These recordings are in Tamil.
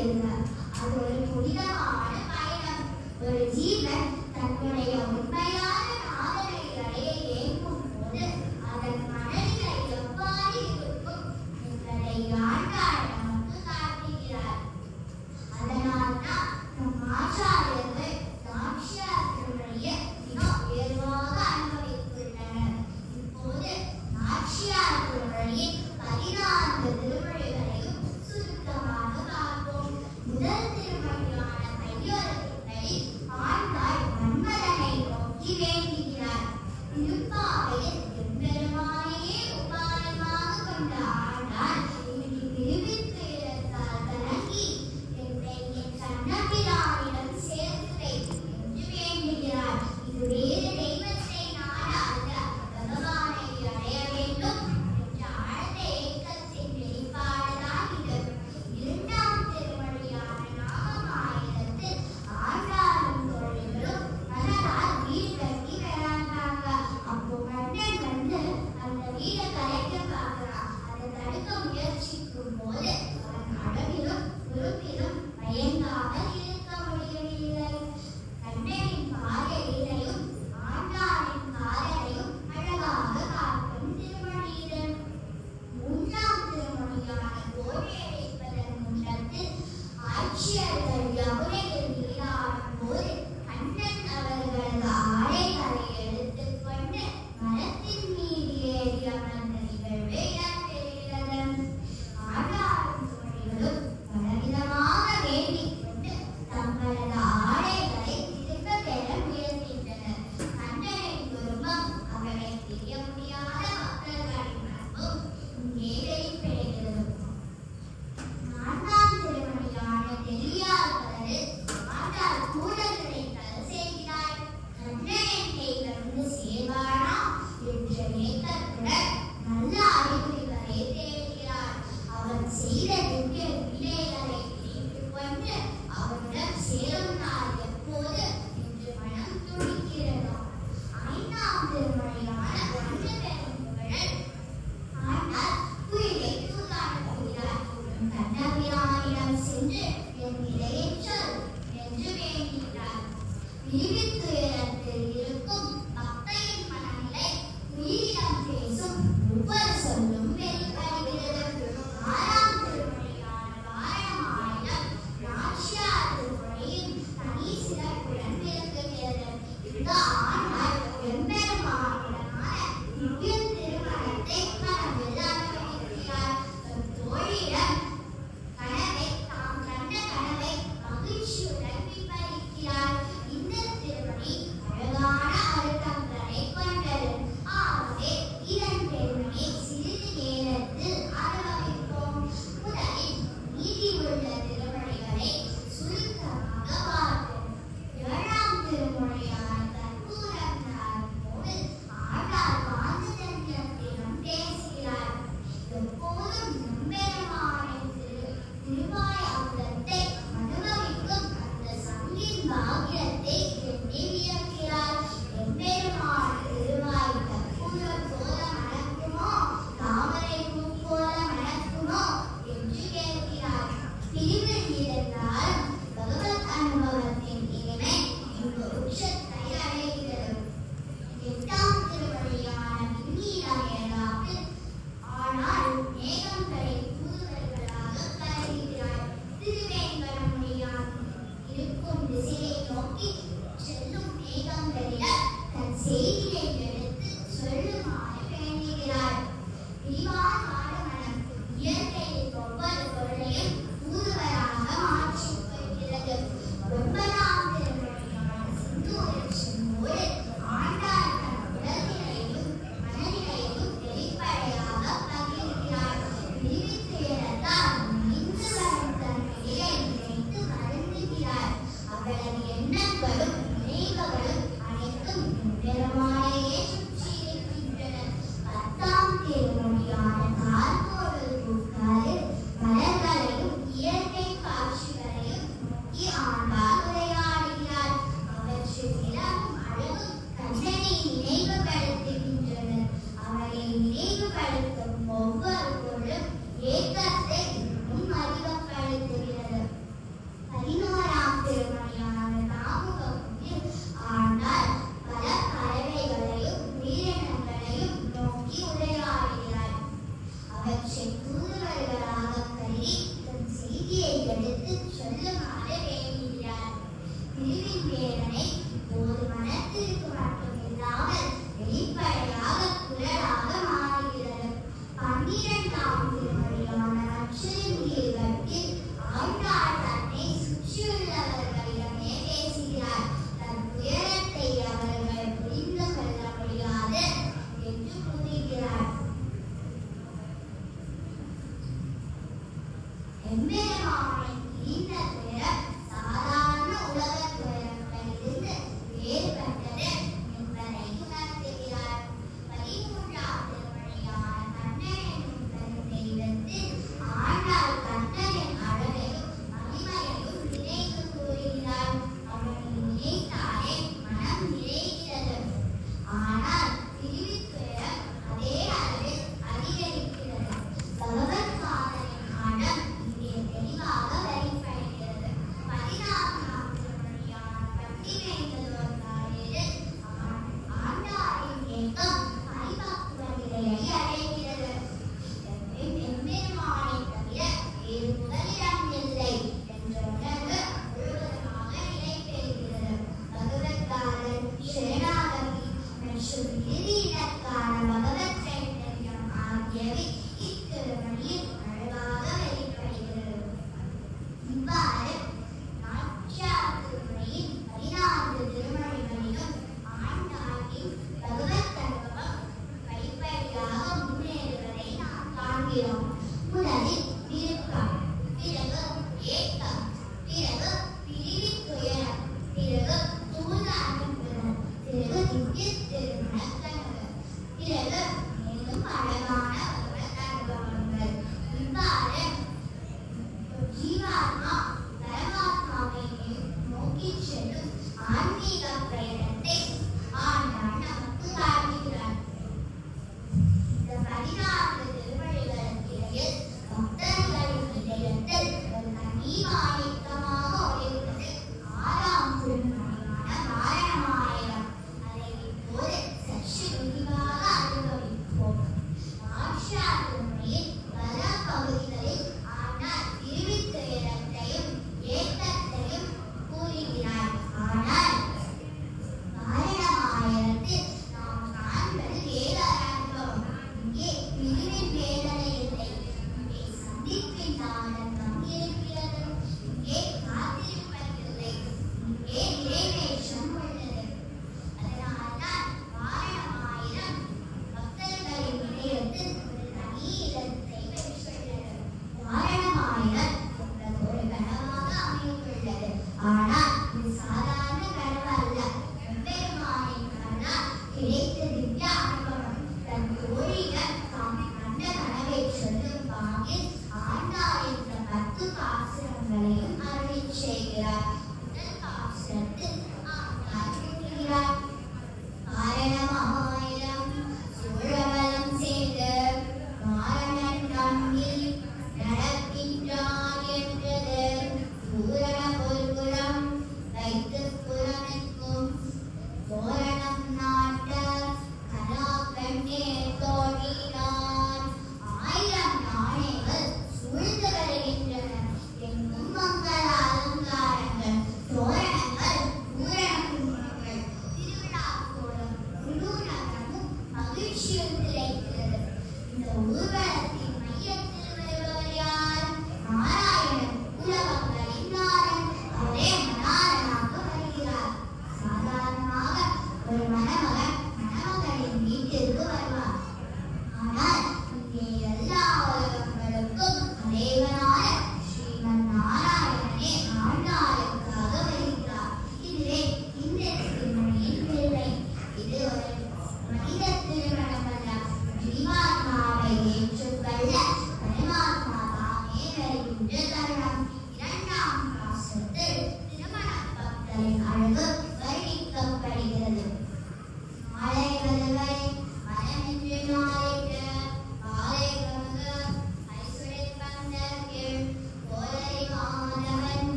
ஒவ்வொரு சொல்லும் வெளிப்படுகிறது. 6ஆம் திருமொழியான வாரமாய்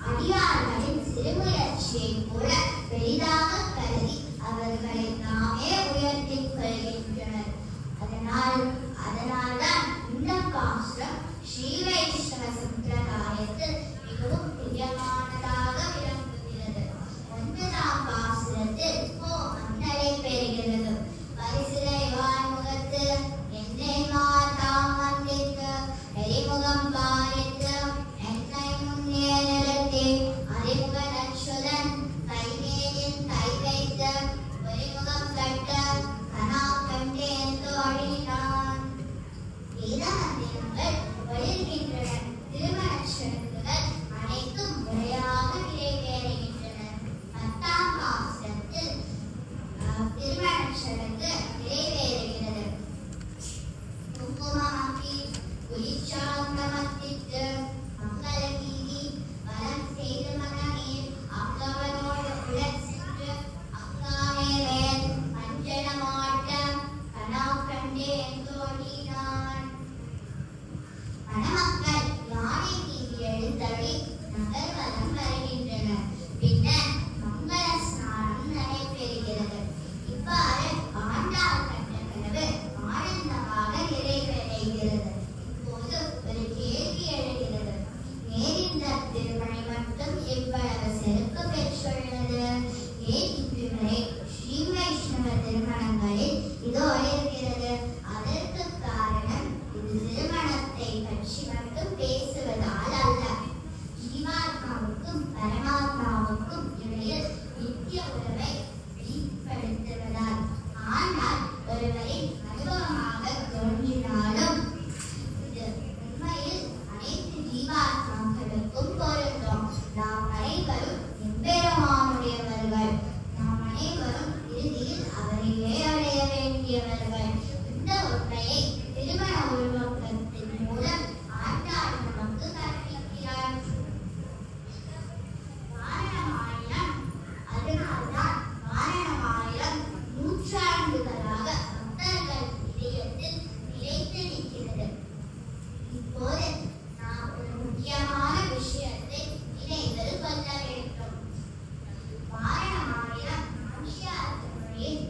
அடியார்களின் சிறுமுயற்சியை கூட பெரிதாக கருதி அவர்களை நாமே உயர்த்திக் கொள்கின்றனர். அதனால்தான் இந்த பாசுரம் ஸ்ரீ வைஷ்ணவ சம்பிரதாயத்தில் மிகவும் பிரியமானதாக விளங்குகிறது. 9ஆம் பாசுரத்தில் மன்னரை பெறுகிறது. பரிசிலை வான்முகத்து என்னை மாதாம் வந்தித்து எரிமுகம் பாரித்து என்னை முன்னே நிறுத்தி அறிமுக நச்சுதன் கைமேலின் கை வைத்து ஒருமுகம் கட்ட கனா கண்டேன் தோழினான். வேதாந்திரங்கள் ஒளிர்கின்றன. திருமணச் சடங்குகள் அனைத்தும் முறையாக நிறைவேறுகின்றன. 10ஆம் பாசுரத்தில் திருமணச் சடங்கு நிறைவேறுகிறது. குங்குமமாக்கி குளிச்சாந்தமத்திட்டு மங்கள வீதி வலம் செய்து மகனீர் அங்கவனோடு உடன் சென்று அங்காமே வேல் பஞ்சனமாட்ட கனா கண்டேன் தோழினான். மணமக்கள் யானை மீது எழுந்தருளி நகர் வலம் வருகின்றனர். பின்னர் மங்கள ஸ்நானம் நடைபெறுகிறது. இவ்வாறு ஆண்டாள் கண்ட கனவு ஆனந்தமாக நிறைவடைகிறது. இப்போது ஒரு கேள்வி எழுகிறது. ஏன் இந்த திருமணை மட்டும் இவ்வளவு சிறப்பு பெற்றுள்ளது? ஏன் இவ்விவரை ஸ்ரீ வைஷ்ணவ திருமணங்களில் இது ஒளிர்கிறது? அதற்கு காரணம் இது திருமணத்தை பற்றி மட்டும் பேசுவதால் அல்ல, ஜீவாத்மாவுக்கும் பரமாத்மாவுக்கும் இடையில் நித்திய உறவை வெளிப்படுத்துவதால். ஆனால் ஒருவரின் அனுபவமாக தோன்றினாலும் இது உண்மையில் அனைத்து ஜீவாத்மாக்களுக்கும் பொருந்தும். நாம் அனைவரும் எம்பெருமானுடையவர்கள். நாம் அனைவரும் இறுதியில் அவரையே அடைய வேண்டியவர்கள். இந்த உண்மையை திருமண உருவாக்கத்தின் மூலம் ஆண்டாள் நமக்கு கற்பிக்கிறார். வாரணமாயிரம், அதனால்தான் வாரணமாயிரம் நூற்றாண்டுகளாக பக்தர்கள் இதயத்தில் நிலைத்து நிற்கிறது. இப்போது நாம் ஒரு முக்கியமான விஷயத்தை நினைவில் கொள்ள வேண்டும். வாரணமாயிரம் நாச்சியார் திருமொழியின்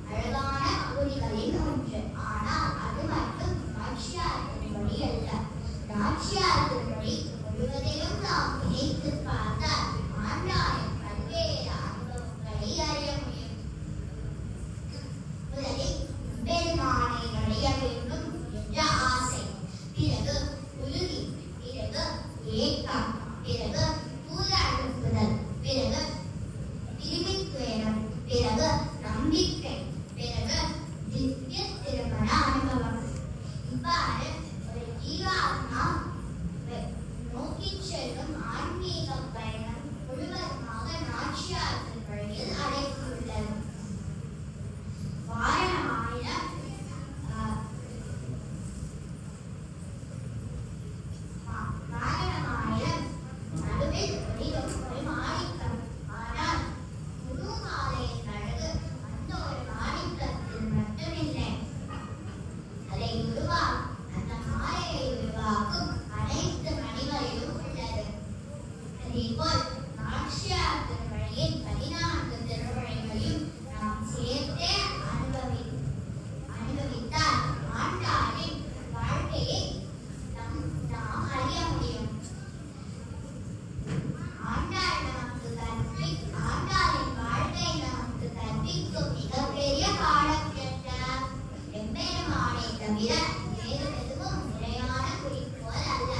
அழகான பகுதிகளில் ஒன்று. ஆனால் அது மட்டும் நாச்சியார் திருமொழி அல்ல. நாச்சியார் திருமொழி முழுவதையும் நாம் நினைத்து பார்த்தால் ஆண்டாளின் பல்வேறு அனுபவங்களை அறிய முடியும். முதலில் பெருமானை அடைய வேண்டும் என்ற ஆசை, பிறகு உறுதி, பிறகு ஏக்கம், பிறகு தூது அனுப்புதல், பிறகு திருவித்துவேனம், பிறகு நம்பிக்கை, பிறகு திவ்ய திருமண அனுபவம். இவ்வாறு ஒரு ஜீவாத்மா நோக்கி செல்லும் ஆன்மீக பயணம் முழுவதுமாக நாச்சியார் திருமொழியில் அடங்கியுள்ளது. வாரணமாயிரம் நடுவில் ஒளிரும் ஒரு மாணிக்கம். ஆனால் முழு மாலையின் அழகு அந்த ஒரு மாணிக்கத்தில் மட்டுமில்லை. அந்த மாலையை உருவாக்கும் அனைத்து மணிகளிலும் உள்ளது. அதேபோல் நாச்சியார் திருமொழியின் 14 திருமொழிகளையும் நாம் சேர்த்தே அனுபவித்தால் ஆண்டாளின் வாழ்க்கையை நாம் அறிய முடியும். ஆண்டாளின் வாழ்க்கை நமக்கு கற்பிக்கும் மிகப்பெரிய பாடம் என்ன? எம்பெருமானை தவிர வேறு எதுவும் நிலையான குறிக்கோள் அல்ல.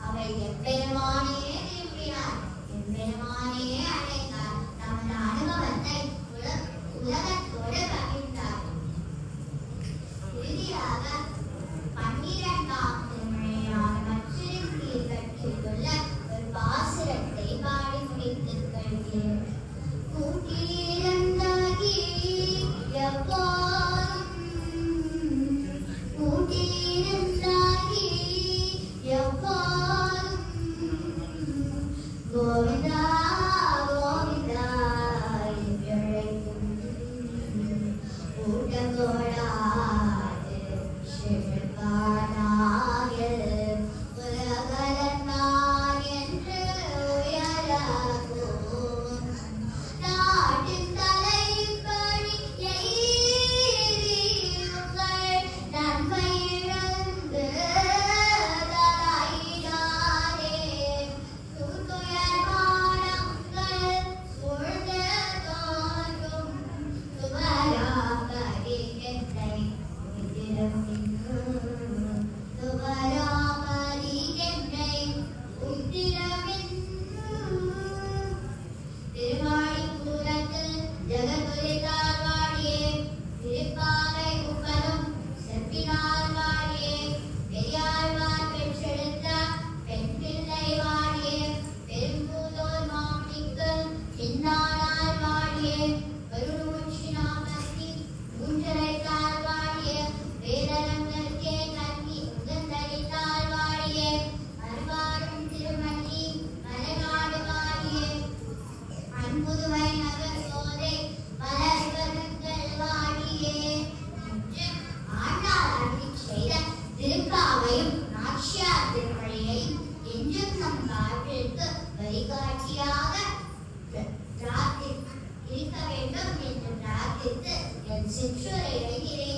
அவள் எம்பெருமானையே விரும்பினார், எம்பெருமானையே அடைந்தார். நமது அனுபவத்தை உலகத்தோடு பகிர்ந்தார். இறுதியாக 12ஆம் திருமொழியான மற்றொரு பற்றியுள்ள ஒரு பாசுரத்தை பாடி முடித்துக் கொள்கிறேன். கூட்டியிருந்தாகி எவ்வாறும் கூட்டியிருந்தாகி எவ்வாறும் கோவிந்தா கோவிந்தா என்றழைக்கும் கூட்டத்தோடாது சிவகானாய உலகலன்னார் என்று சிற்றூரை வைகிறேன்